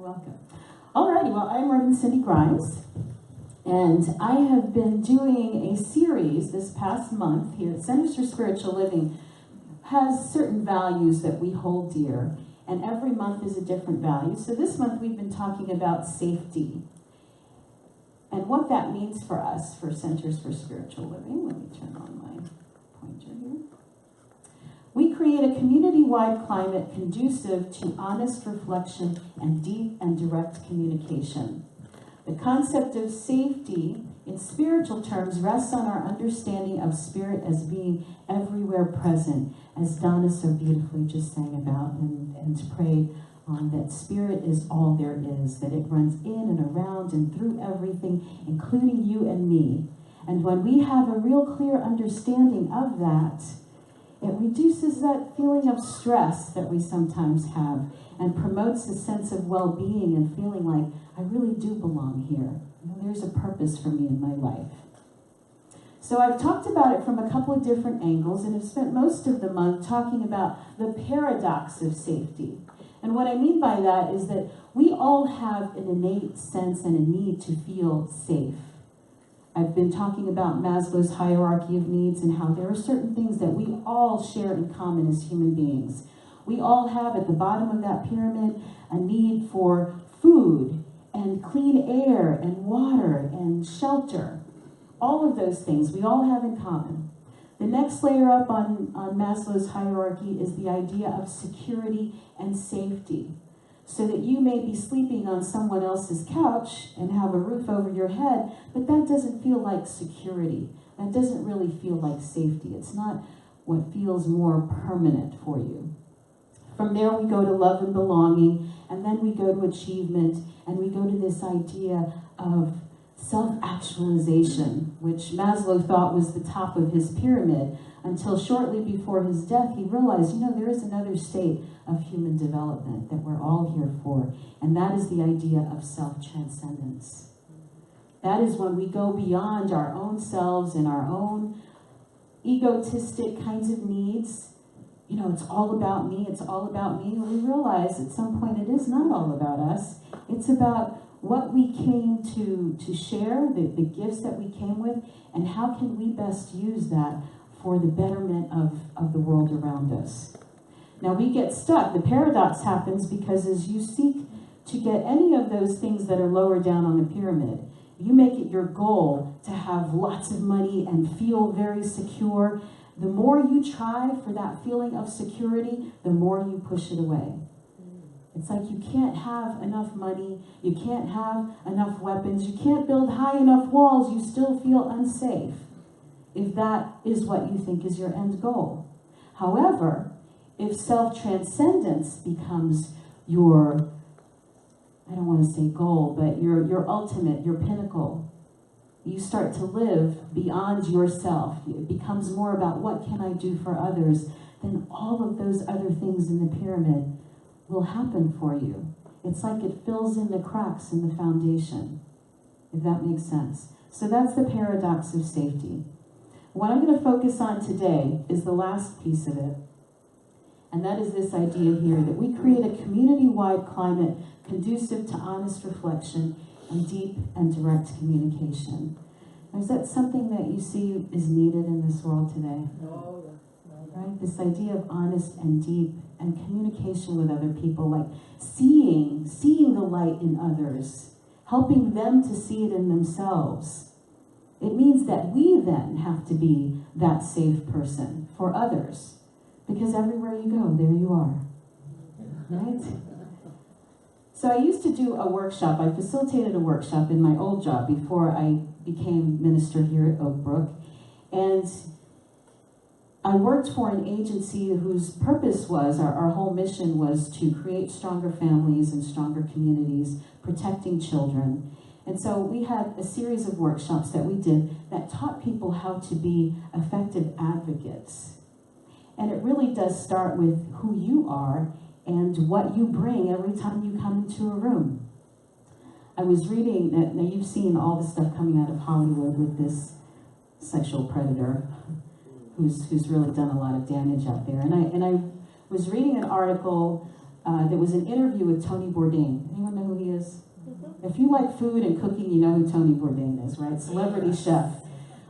Welcome. Alrighty, well, I'm Reverend Cindy Grimes, and I have been doing a series this past month here at Centers for Spiritual Living. Has certain values that we hold dear, and every month is a different value. So this month we've been talking about safety and what that means for us, for Centers for Spiritual Living. Let me turn on my pointer here. We create a community-wide climate conducive to honest reflection and deep and direct communication. The concept of safety in spiritual terms rests on our understanding of spirit as being everywhere present, as Donna so beautifully just sang about and prayed on, that spirit is all there is, that it runs in and around and through everything, including you and me. And when we have a real clear understanding of that, it reduces that feeling of stress that we sometimes have and promotes a sense of well-being and feeling like, I really do belong here. You know, there's a purpose for me in my life. So I've talked about it from a couple of different angles and have spent most of the month talking about the paradox of safety. And what I mean by that is that we all have an innate sense and a need to feel safe. I've been talking about Maslow's hierarchy of needs and how there are certain things that we all share in common as human beings. We all have at the bottom of that pyramid a need for food and clean air and water and shelter. All of those things we all have in common. The next layer up on Maslow's hierarchy is the idea of security and safety. So that you may be sleeping on someone else's couch and have a roof over your head, but that doesn't feel like security. That doesn't really feel like safety. It's not what feels more permanent for you. From there we go to love and belonging, and then we go to achievement, and we go to this idea of self-actualization, which Maslow thought was the top of his pyramid, until shortly before his death he realized, there is another state of human development that we're all here for, and that is the idea of self-transcendence. That is when we go beyond our own selves and our own egotistic kinds of needs. It's all about me, it's all about me. We realize at some point it is not all about us. It's about what we came to share, the gifts that we came with, and how can we best use that for the betterment of the world around us. Now we get stuck. The paradox happens because as you seek to get any of those things that are lower down on the pyramid, you make it your goal to have lots of money and feel very secure. The more you try for that feeling of security, the more you push it away. It's like you can't have enough money, you can't have enough weapons, you can't build high enough walls, you still feel unsafe if that is what you think is your end goal. However, if self-transcendence becomes your, I don't want to say goal, but your ultimate, your pinnacle, you start to live beyond yourself. It becomes more about what can I do for others, then all of those other things in the pyramid will happen for you. It's like it fills in the cracks in the foundation, if that makes sense. So that's the paradox of safety. What I'm going to focus on today is the last piece of it, and that is this idea here that we create a community-wide climate conducive to honest reflection and deep and direct communication. Is that something that you see is needed in this world today? No. Right? This idea of honest and deep and communication with other people, like seeing the light in others, helping them to see it in themselves. It means that we then have to be that safe person for others, because everywhere you go, there you are, right? So I used to do a workshop. I facilitated a workshop in my old job before I became minister here at Oak Brook, and I worked for an agency whose purpose was, our whole mission was to create stronger families and stronger communities, protecting children. And so we had a series of workshops that we did that taught people how to be effective advocates. And it really does start with who you are and what you bring every time you come into a room. I was reading, now you've seen all the stuff coming out of Hollywood with this sexual predator who's really done a lot of damage out there. And I was reading an article that was an interview with Tony Bourdain. Anyone know who is? If you like food and cooking, you know who Tony Bourdain is, right? Celebrity chef.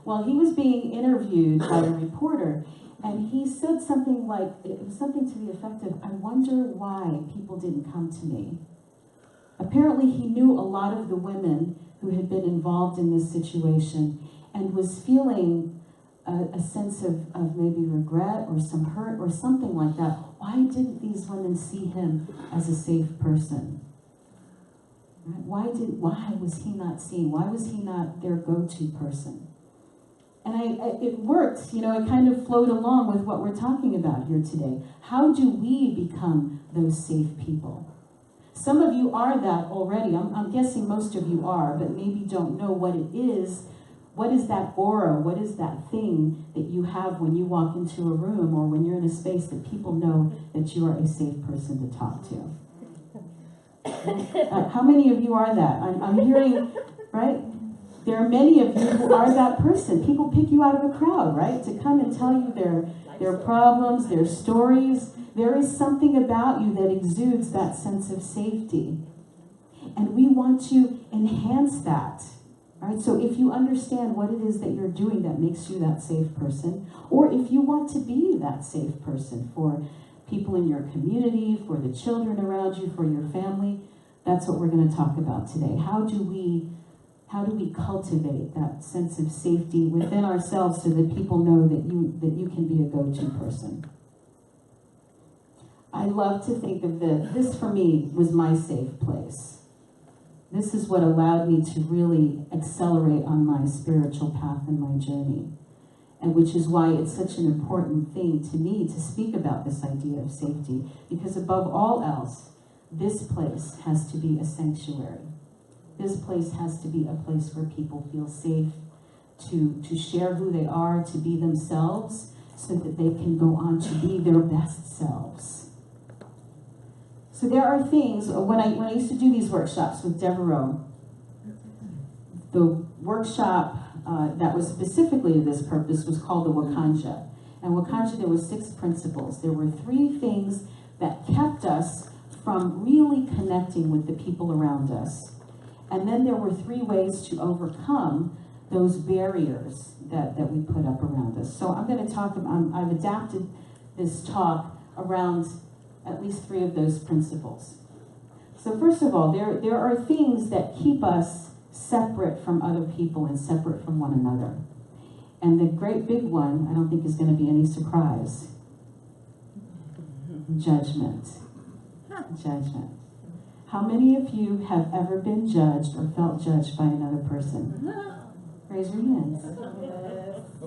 Well, he was being interviewed by a reporter, and he said something like, it was something to the effect of, I wonder why people didn't come to me. Apparently, he knew a lot of the women who had been involved in this situation and was feeling a sense of maybe regret or some hurt or something like that. Why didn't these women see him as a safe person? Right? Why was he not seen? Why was he not their go-to person? And it worked, you know, it kind of flowed along with what we're talking about here today. How do we become those safe people? Some of you are that already. I'm guessing most of you are, but maybe don't know what it is. What is that aura? What is that thing that you have when you walk into a room or when you're in a space that people know that you are a safe person to talk to? How many of you are that? I'm hearing, right? There are many of you who are that person. People pick you out of a crowd, right? To come and tell you their problems, their stories. There is something about you that exudes that sense of safety. And we want to enhance that. Right? So if you understand what it is that you're doing that makes you that safe person, or if you want to be that safe person for people in your community, for the children around you, for your family, that's what we're going to talk about today. How do we cultivate that sense of safety within ourselves so that people know that you can be a go-to person? I love to think of this for me was my safe place. This is what allowed me to really accelerate on my spiritual path and my journey. And which is why it's such an important thing to me to speak about this idea of safety. Because above all else, this place has to be a sanctuary. This place has to be a place where people feel safe to share who they are, to be themselves, so that they can go on to be their best selves. So there are things, when I used to do these workshops with Devereaux, the workshop that was specifically to this purpose was called the Wakanja. And Wakanja, there were 6 principles. There were 3 things that kept us from really connecting with the people around us. And then there were 3 ways to overcome those barriers that we put up around us. So I'm going to talk about, I've adapted this talk around at least 3 of those principles. So first of all, there are things that keep us separate from other people and separate from one another. And the great big one, I don't think is going to be any surprise. Judgment. Judgment. How many of you have ever been judged or felt judged by another person? Raise your hands.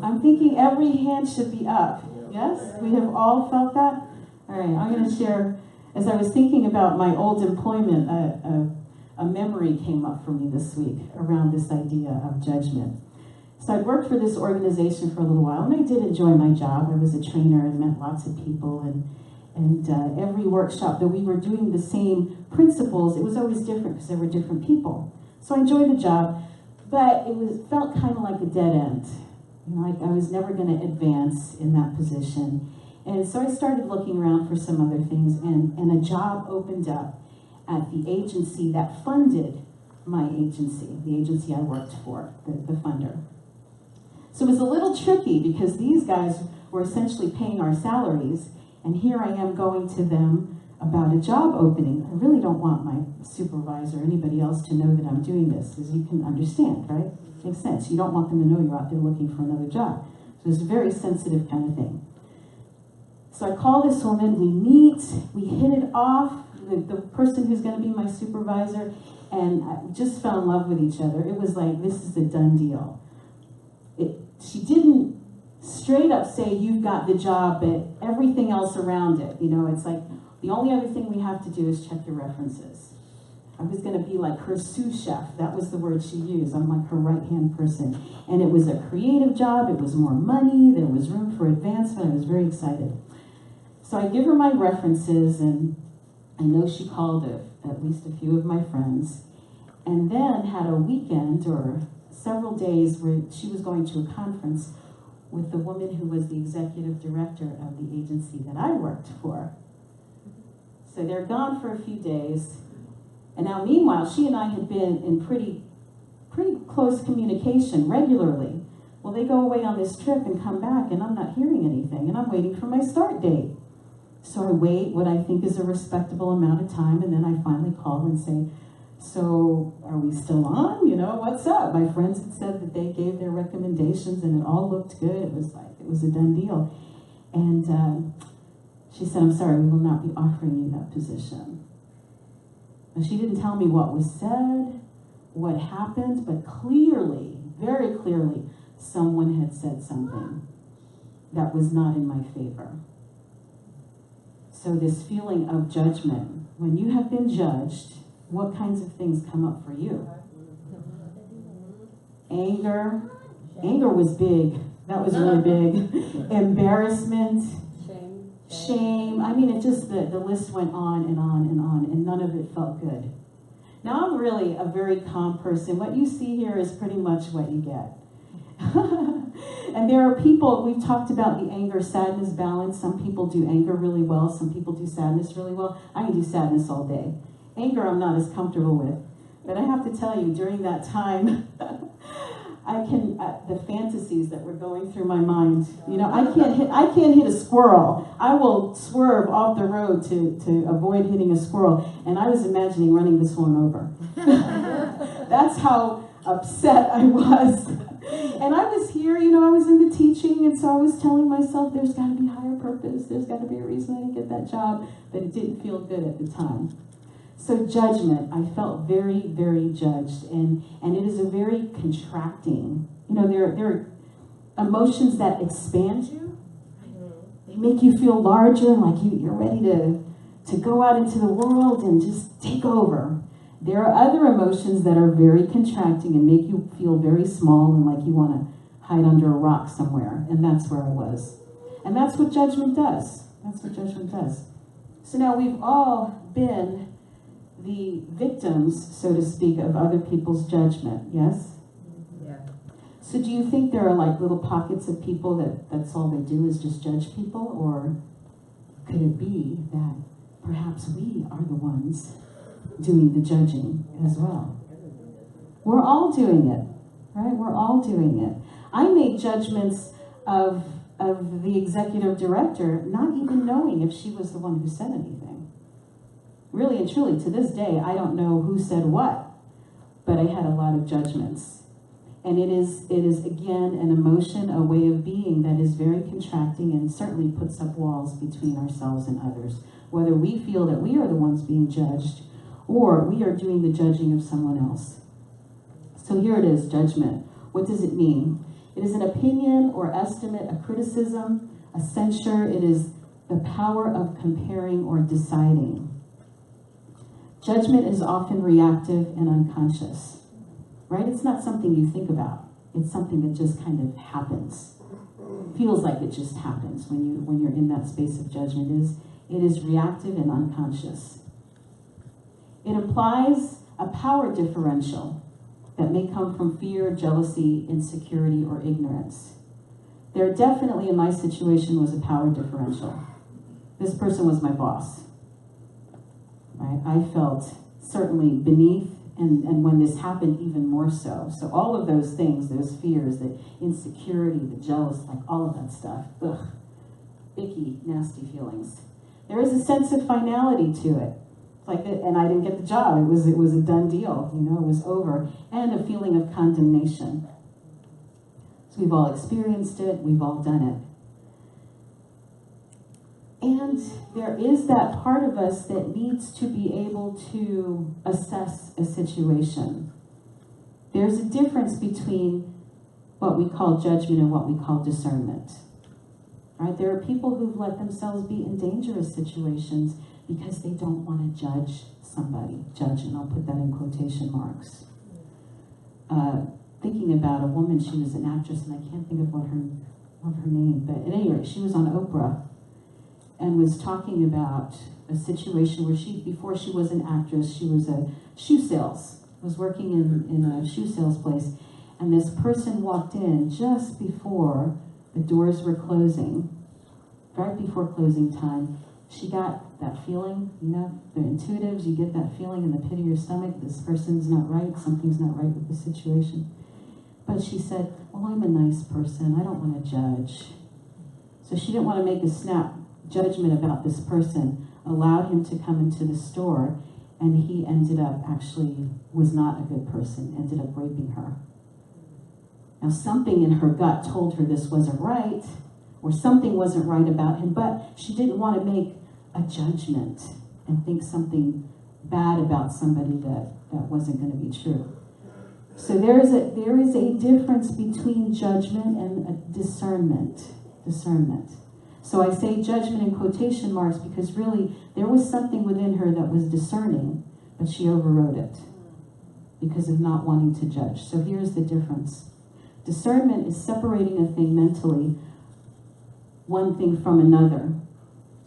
I'm thinking every hand should be up. Yes? We have all felt that? All right, I'm going to share, as I was thinking about my old employment, a memory came up for me this week around this idea of judgment. So I'd worked for this organization for a little while, and I did enjoy my job. I was a trainer and met lots of people, and every workshop that we were doing the same principles, it was always different because there were different people. So I enjoyed the job, but it felt kind of like a dead end. You know, like I was never going to advance in that position. And so I started looking around for some other things, and a job opened up at the agency that funded my agency, the agency I worked for, the funder. So it was a little tricky because these guys were essentially paying our salaries, and here I am going to them about a job opening. I really don't want my supervisor or anybody else to know that I'm doing this, as you can understand, right? Makes sense. You don't want them to know you're out there looking for another job. So it's a very sensitive kind of thing. So I call this woman, we meet, we hit it off, the person who's going to be my supervisor, and I just fell in love with each other. It was like, this is a done deal. She didn't straight up say, you've got the job, but everything else around it. You know, it's like, the only other thing we have to do is check your references. I was going to be like her sous chef. That was the word she used. I'm like her right-hand person. And it was a creative job. It was more money. There was room for advancement. I was very excited. So I give her my references, and I know she called at least a few of my friends, and then had a weekend or several days where she was going to a conference with the woman who was the executive director of the agency that I worked for. So they're gone for a few days, And now, meanwhile, she and I had been in pretty close communication regularly. Well, they go away on this trip and come back, and I'm not hearing anything, and I'm waiting for my start date. So I wait what I think is a respectable amount of time, and then I finally call and say, so are we still on? You know, what's up? My friends had said that they gave their recommendations, and it all looked good. It was a done deal. And she said, I'm sorry, we will not be offering you that position. And she didn't tell me what was said, what happened, but clearly, very clearly, someone had said something that was not in my favor. So this feeling of judgment, when you have been judged, what kinds of things come up for you? Anger. Anger was big. That was really big. Embarrassment. Shame. I mean, it just, the list went on and on and on, and none of it felt good. Now, I'm really a very calm person. What you see here is pretty much what you get. And there are people, we've talked about the anger, sadness balance. Some people do anger really well. Some people do sadness really well. I can do sadness all day. Anger I'm not as comfortable with. But I have to tell you, during that time, the fantasies that were going through my mind, you know, I can't hit a squirrel. I will swerve off the road to avoid hitting a squirrel. And I was imagining running this one over. That's how upset I was. And I was here, you know, I was in the teaching, and so I was telling myself there's got to be higher purpose, there's got to be a reason I didn't get that job, but it didn't feel good at the time. So judgment, I felt very, very judged, and it is a very contracting, you know, there are emotions that expand you. They make you feel larger, like you're ready to go out into the world and just take over. There are other emotions that are very contracting and make you feel very small and like you want to hide under a rock somewhere. And that's where I was. And that's what judgment does. That's what judgment does. So now we've all been the victims, so to speak, of other people's judgment, yes? Yeah. So do you think there are like little pockets of people that's all they do is just judge people? Or could it be that perhaps we are the ones doing the judging as well? We're all doing it, right? We're all doing it. I made judgments of the executive director, not even knowing if she was the one who said anything. Really and truly, to this day, I don't know who said what, but I had a lot of judgments. And it is again an emotion, a way of being that is very contracting and certainly puts up walls between ourselves and others. Whether we feel that we are the ones being judged or we are doing the judging of someone else. So here it is, judgment. What does it mean? It is an opinion or estimate, a criticism, a censure. It is the power of comparing or deciding. Judgment is often reactive and unconscious, right? It's not something you think about. It's something that just kind of happens. Feels like it just happens when you're in that space of judgment. It is reactive and unconscious. It implies a power differential that may come from fear, jealousy, insecurity, or ignorance. There definitely, in my situation, was a power differential. This person was my boss, right? I felt certainly beneath, and when this happened, even more so. So all of those things, those fears, the insecurity, the jealous, like all of that stuff, ugh, icky, nasty feelings. There is a sense of finality to it. And I didn't get the job. It was a done deal, you know, it was over. And a feeling of condemnation. So we've all experienced it, we've all done it. And there is that part of us that needs to be able to assess a situation. There's a difference between what we call judgment and what we call discernment. Right? There are people who've let themselves be in dangerous situations because they don't want to judge somebody. Judge, and I'll put that in quotation marks. Thinking about a woman, she was an actress, and I can't think of her name, but at any rate, she was on Oprah and was talking about a situation where before she was an actress, she was was working in a shoe sales place, and this person walked in just before the doors were closing, right before closing time. She got that feeling, you know, the intuitives, you get that feeling in the pit of your stomach, this person's not right, something's not right with the situation. But she said, well, I'm a nice person, I don't want to judge. So she didn't want to make a snap judgment about this person, allowed him to come into the store, and he ended up actually was not a good person, ended up raping her. Now something in her gut told her this wasn't right, or something wasn't right about him, but she didn't want to make a judgment and think something bad about somebody that wasn't going to be true. So there is a difference between judgment and discernment. So I say judgment in quotation marks because really there was something within her that was discerning, but she overrode it because of not wanting to judge. So here's the difference. Discernment is separating a thing mentally, one thing from another,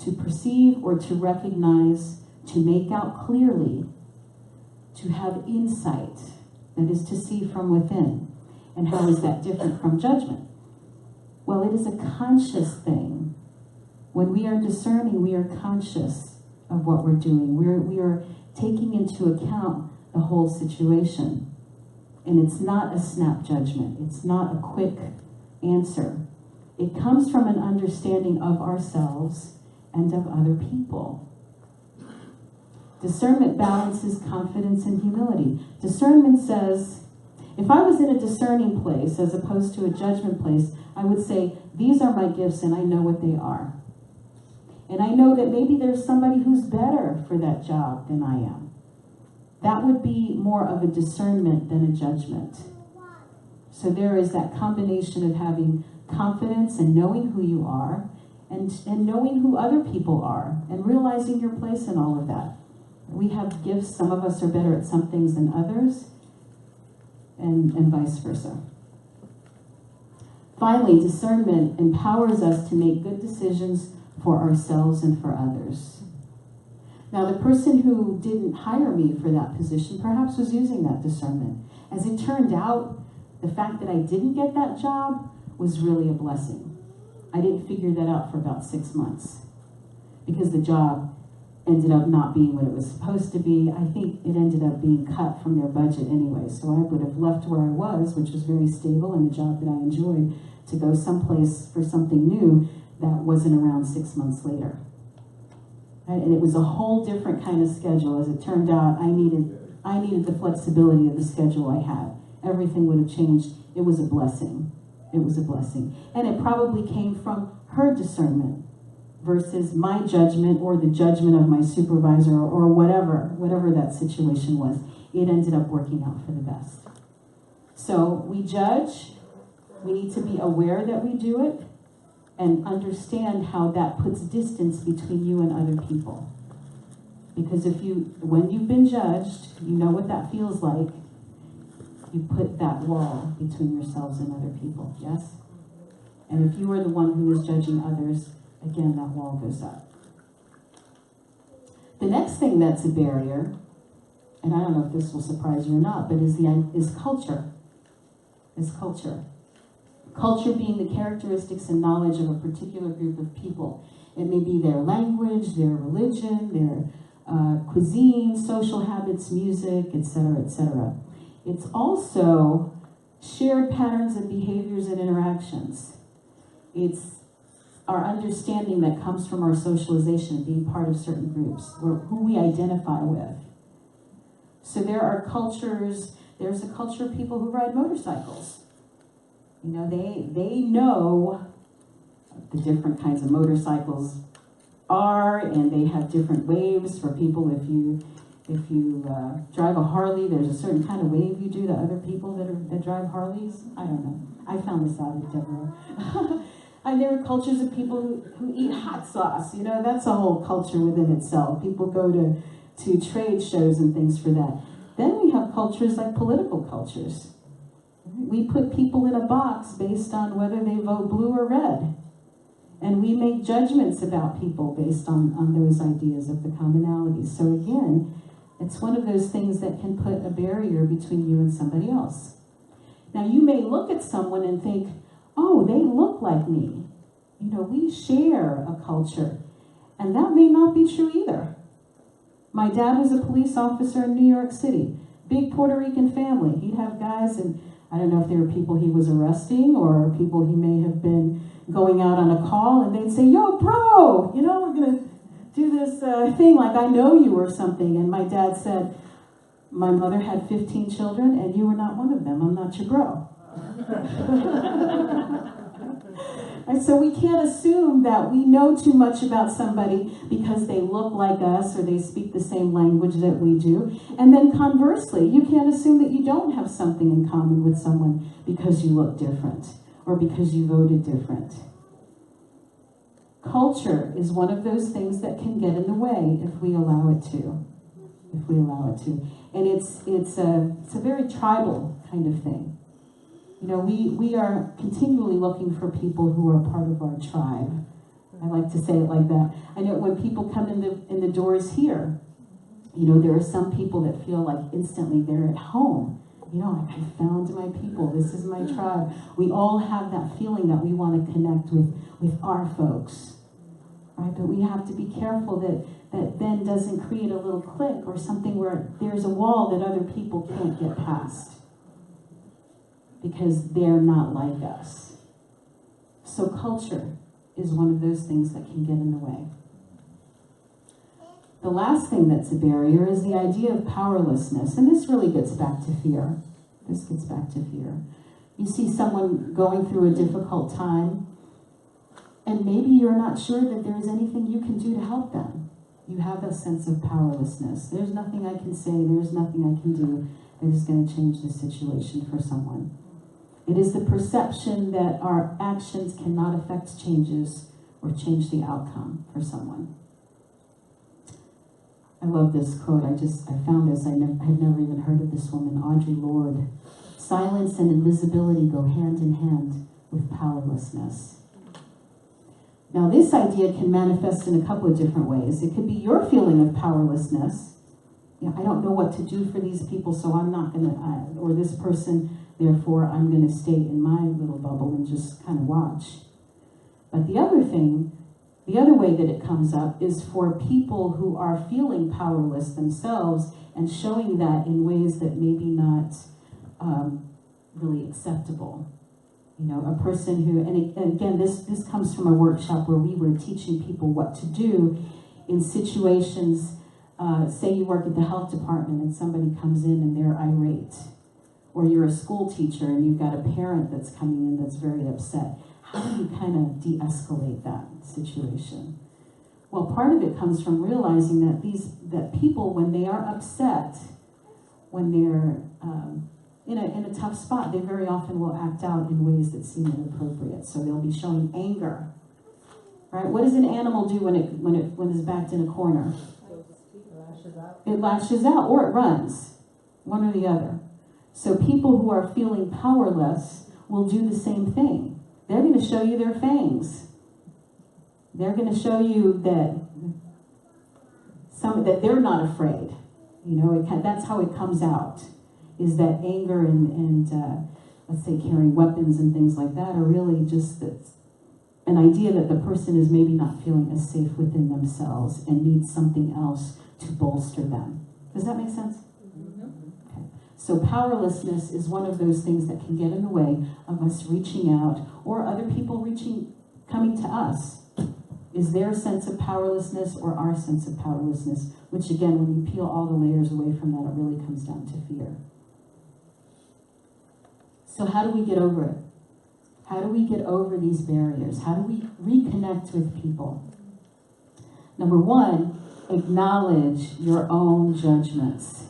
to perceive or to recognize, to make out clearly, to have insight, that is to see from within. And how is that different from judgment? Well, it is a conscious thing. When we are discerning, we are conscious of what we're doing. We are taking into account the whole situation. And it's not a snap judgment. It's not a quick answer. It comes from an understanding of ourselves and of other people. Discernment balances confidence and humility. Discernment says, if I was in a discerning place as opposed to a judgment place, I would say, these are my gifts and I know what they are. And I know that maybe there's somebody who's better for that job than I am. That would be more of a discernment than a judgment. So there is that combination of having confidence and knowing who you are and knowing who other people are and realizing your place in all of that. We have gifts. Some of us are better at some things than others, and vice versa. Finally, discernment empowers us to make good decisions for ourselves and for others. Now, the person who didn't hire me for that position perhaps was using that discernment. As it turned out, the fact that I didn't get that job was really a blessing. I didn't figure that out for about 6 months because the job ended up not being what it was supposed to be. I think it ended up being cut from their budget anyway, so I would have left where I was, which was very stable and a job that I enjoyed, to go someplace for something new that wasn't around 6 months later. And it was a whole different kind of schedule. As it turned out, I needed the flexibility of the schedule I had. Everything would have changed. It was a blessing. It was a blessing. And it probably came from her discernment versus my judgment or the judgment of my supervisor or whatever that situation was. It ended up working out for the best. So we judge. We need to be aware that we do it and understand how that puts distance between you and other people. Because when you've been judged, you know what that feels like. You put that wall between yourselves and other people, yes? And if you are the one who is judging others, again, that wall goes up. The next thing that's a barrier, and I don't know if this will surprise you or not, but is culture. Is culture. Culture being the characteristics and knowledge of a particular group of people. It may be their language, their religion, their cuisine, social habits, music, etc., etc. It's also shared patterns of behaviors and interactions. It's our understanding that comes from our socialization, being part of certain groups, or who we identify with. So there are cultures, there's a culture of people who ride motorcycles. You know, they know the different kinds of motorcycles are, and they have different waves for people. If you drive a Harley, there's a certain kind of wave you do to other people that drive Harleys. I don't know. I found this out at Deborah. And there are cultures of people who eat hot sauce. You know, that's a whole culture within itself. People go to trade shows and things for that. Then we have cultures like political cultures. We put people in a box based on whether they vote blue or red. And we make judgments about people based on those ideas of the commonalities. So again, it's one of those things that can put a barrier between you and somebody else. Now you may look at someone and think, oh, they look like me. You know, we share a culture. And that may not be true either. My dad was a police officer in New York City. Big Puerto Rican family. He'd have guys, and I don't know if they were people he was arresting or people he may have been going out on a call, and they'd say, yo, bro, you know, we're going to do this thing like I know you or something. And my dad said, my mother had 15 children, and you were not one of them. I'm not your bro. And so we can't assume that we know too much about somebody because they look like us or they speak the same language that we do. And then conversely, you can't assume that you don't have something in common with someone because you look different or because you voted different. Culture is one of those things that can get in the way if we allow it to. If we allow it to. And it's a very tribal kind of thing. You know, we are continually looking for people who are part of our tribe. I like to say it like that. I know when people come in the doors here, you know, there are some people that feel like instantly they're at home. You know, I found my people. This is my tribe. We all have that feeling that we want to connect with our folks, right? But we have to be careful that then doesn't create a little clique or something where there's a wall that other people can't get past, because they're not like us. So culture is one of those things that can get in the way. The last thing that's a barrier is the idea of powerlessness, and this really gets back to fear. This gets back to fear. You see someone going through a difficult time, and maybe you're not sure that there's anything you can do to help them. You have a sense of powerlessness. There's nothing I can say, there's nothing I can do that is going to change the situation for someone. It is the perception that our actions cannot affect changes or change the outcome for someone. I love this quote. I found this. I had never even heard of this woman, Audre Lorde. Silence and invisibility go hand in hand with powerlessness. Now, this idea can manifest in a couple of different ways. It could be your feeling of powerlessness. You know, I don't know what to do for these people, so I'm not going to, or this person, therefore, I'm going to stay in my little bubble and just kind of watch. But the other way that it comes up is for people who are feeling powerless themselves and showing that in ways that maybe not really acceptable. You know, a person who, and again, this comes from a workshop where we were teaching people what to do in situations. Say you work at the health department and somebody comes in and they're irate. Or you're a school teacher and you've got a parent that's coming in that's very upset. How do you kind of de-escalate that situation? Well, part of it comes from realizing that people, when they are upset, when they're in a tough spot, they very often will act out in ways that seem inappropriate. So they'll be showing anger, right? What does an animal do when it's backed in a corner? It lashes out, or it runs, one or the other. So people who are feeling powerless will do the same thing. They're going to show you their fangs. They're going to show you that they're not afraid. You know, that's how it comes out. Is that anger and let's say carrying weapons and things like that are really just an idea that the person is maybe not feeling as safe within themselves and needs something else to bolster them. Does that make sense? Okay. So powerlessness is one of those things that can get in the way of us reaching out or other people coming to us. Is their sense of powerlessness or our sense of powerlessness? Which again, when you peel all the layers away from that, it really comes down to fear. So how do we get over it? How do we get over these barriers? How do we reconnect with people? Number one, acknowledge your own judgments.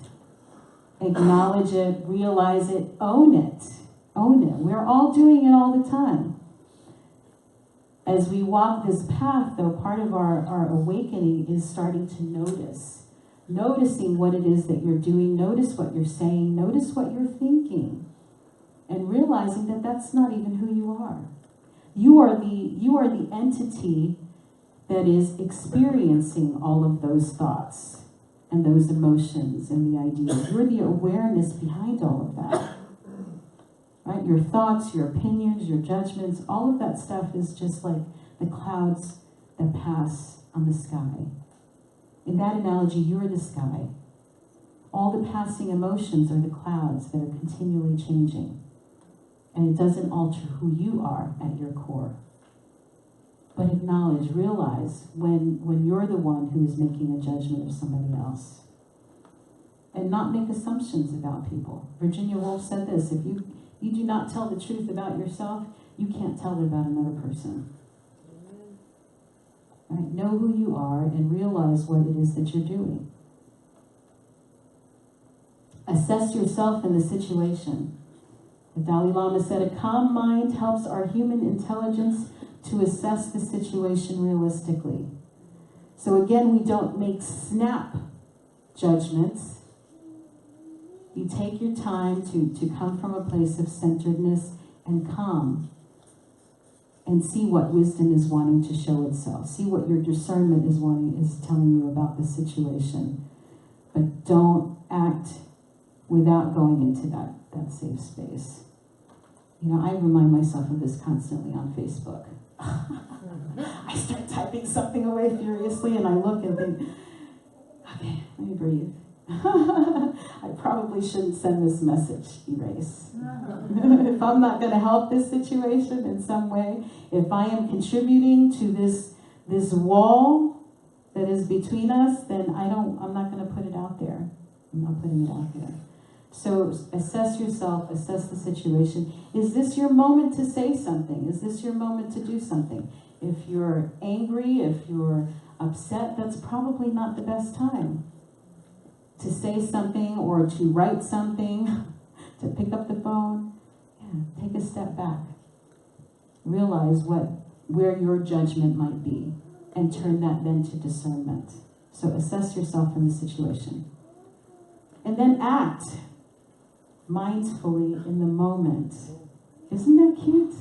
Acknowledge it, realize it, own it. Own it. We're all doing it all the time. As we walk this path, though, part of our awakening is starting to notice. Noticing what it is that you're doing, notice what you're saying, notice what you're thinking. And realizing that that's not even who you are. You are the entity that is experiencing all of those thoughts and those emotions and the ideas. You're the awareness behind all of that. Right? Your thoughts, your opinions, your judgments, all of that stuff is just like the clouds that pass on the sky. In that analogy, you're the sky. All the passing emotions are the clouds that are continually changing. And it doesn't alter who you are at your core. But acknowledge, realize when you're the one who is making a judgment of somebody else. And not make assumptions about people. Virginia Woolf said this, if you do not tell the truth about yourself, you can't tell it about another person. Right? Know who you are and realize what it is that you're doing. Assess yourself in the situation. The Dalai Lama said, a calm mind helps our human intelligence to assess the situation realistically. So again, we don't make snap judgments. You take your time to come from a place of centeredness and calm and see what wisdom is wanting to show itself. See what your discernment is telling you about the situation. But don't act without going into that safe space. You know, I remind myself of this constantly on Facebook. I start typing something away furiously and I look and think, okay, let me breathe. I probably shouldn't send this message, erase. If I'm not going to help this situation in some way, if I am contributing to this wall that is between us, then I'm not going to put it out there. I'm not putting it out there. So assess yourself, assess the situation. Is this your moment to say something? Is this your moment to do something? If you're angry, if you're upset, that's probably not the best time to say something or to write something, to pick up the phone. Yeah, take a step back. Realize where your judgment might be and turn that then to discernment. So assess yourself in the situation. And then act mindfully in the moment. Isn't that cute?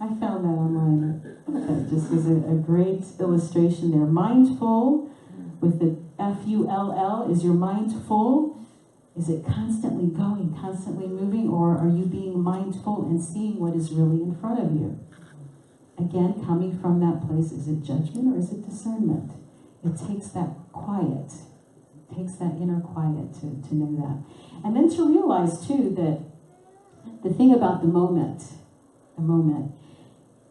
I found that online. That just was a great illustration there. Mindful with the F-U-L-L. Is your mind full? Is it constantly going, constantly moving? Or are you being mindful and seeing what is really in front of you? Again, coming from that place, is it judgment or is it discernment? It takes that quiet. It takes that inner quiet to know that. And then to realize, too, that the thing about the moment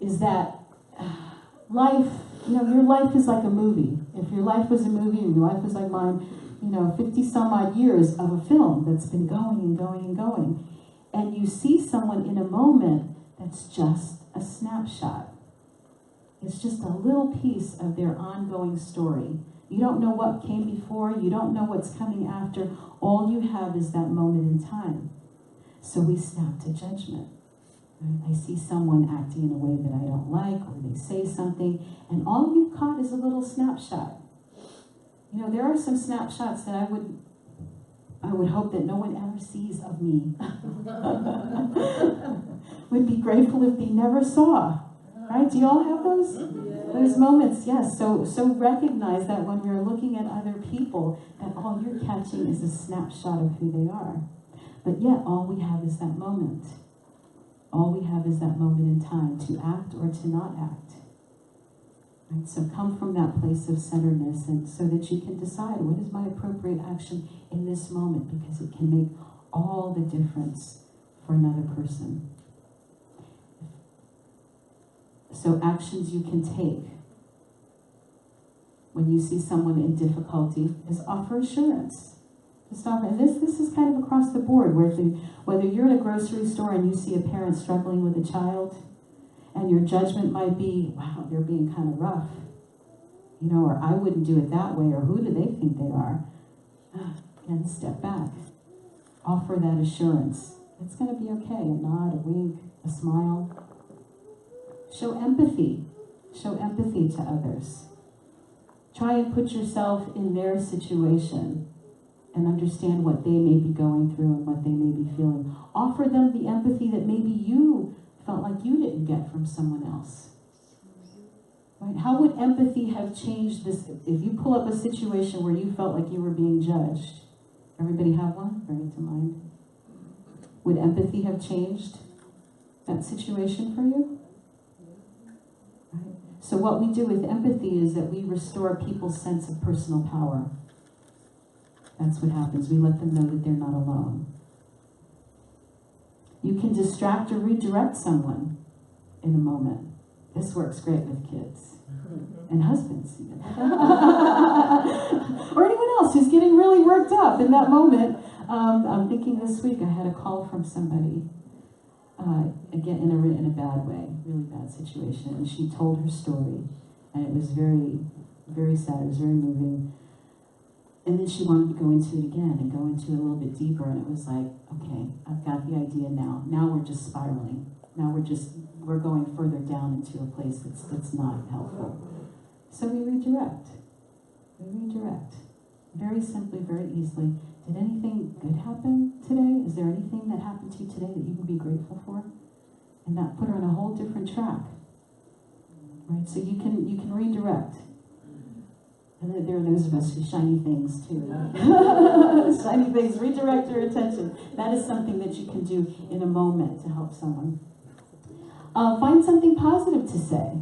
is that life, your life is like a movie. If your life was a movie and your life was like mine, 50 some odd years of a film that's been going and going and going. And you see someone in a moment that's just a snapshot. It's just a little piece of their ongoing story. You don't know what came before. You don't know what's coming after. All you have is that moment in time. So we snap to judgment. Right? I see someone acting in a way that I don't like, or they say something, and all you've caught is a little snapshot. There are some snapshots that I would hope that no one ever sees of me. Would be grateful if they never saw. Right? Do you all have those? Those moments, yes. So recognize that when we're looking at other people, that all you're catching is a snapshot of who they are. But yet, all we have is that moment. All we have is that moment in time to act or to not act. Right? So come from that place of centeredness, and so that you can decide what is my appropriate action in this moment, because it can make all the difference for another person. So actions you can take when you see someone in difficulty is offer assurance. Just offer, and this is kind of across the board, whether you're in a grocery store and you see a parent struggling with a child, and your judgment might be, wow, they're being kind of rough, or I wouldn't do it that way, or who do they think they are? And step back. Offer that assurance. It's going to be okay. A nod, a wink, a smile. Show empathy. Show empathy to others. Try and put yourself in their situation and understand what they may be going through and what they may be feeling. Offer them the empathy that maybe you felt like you didn't get from someone else. Right? How would empathy have changed this? If you pull up a situation where you felt like you were being judged, everybody have one? Bring it to mind. Would empathy have changed that situation for you? Right? So what we do with empathy is that we restore people's sense of personal power. That's what happens. We let them know that they're not alone. You can distract or redirect someone in a moment. This works great with kids. And husbands, even. Or anyone else who's getting really worked up in that moment. I'm thinking this week I had a call from somebody, again, in a bad way, really bad situation. And she told her story. And it was very, very sad. It was very moving. And then she wanted to go into it again and go into it a little bit deeper. And it was like, okay, I've got the idea now. Now we're just spiraling. Now we're going further down into a place that's not helpful. So we redirect. We redirect. Very simply, very easily. Did anything good happen today? Is there anything that happened to you today that you can be grateful for? And that put her on a whole different track. Right? So you can redirect. And then there are those of us who shiny things too. Right? Shiny things, redirect your attention. That is something that you can do in a moment to help someone. Find something positive to say.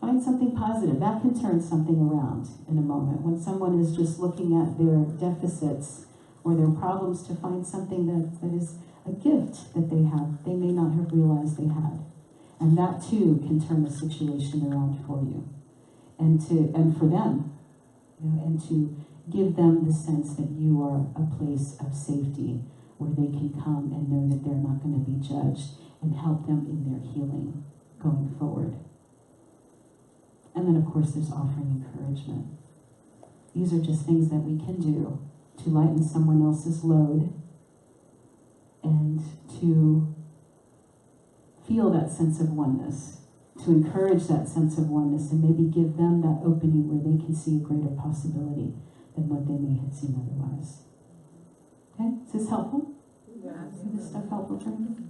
Find something positive. That can turn something around in a moment. When someone is just looking at their deficits or their problems, to find something that is a gift that they have, they may not have realized they had. And that too can turn the situation around for you. And for them, and to give them the sense that you are a place of safety where they can come and know that they're not going to be judged, and help them in their healing going forward. And then, of course, there's offering encouragement. These are just things that we can do to lighten someone else's load and to feel that sense of oneness, to encourage that sense of oneness, and maybe give them that opening where they can see a greater possibility than what they may have seen otherwise. Okay? Is this helpful? Yes. Is this stuff helpful for you?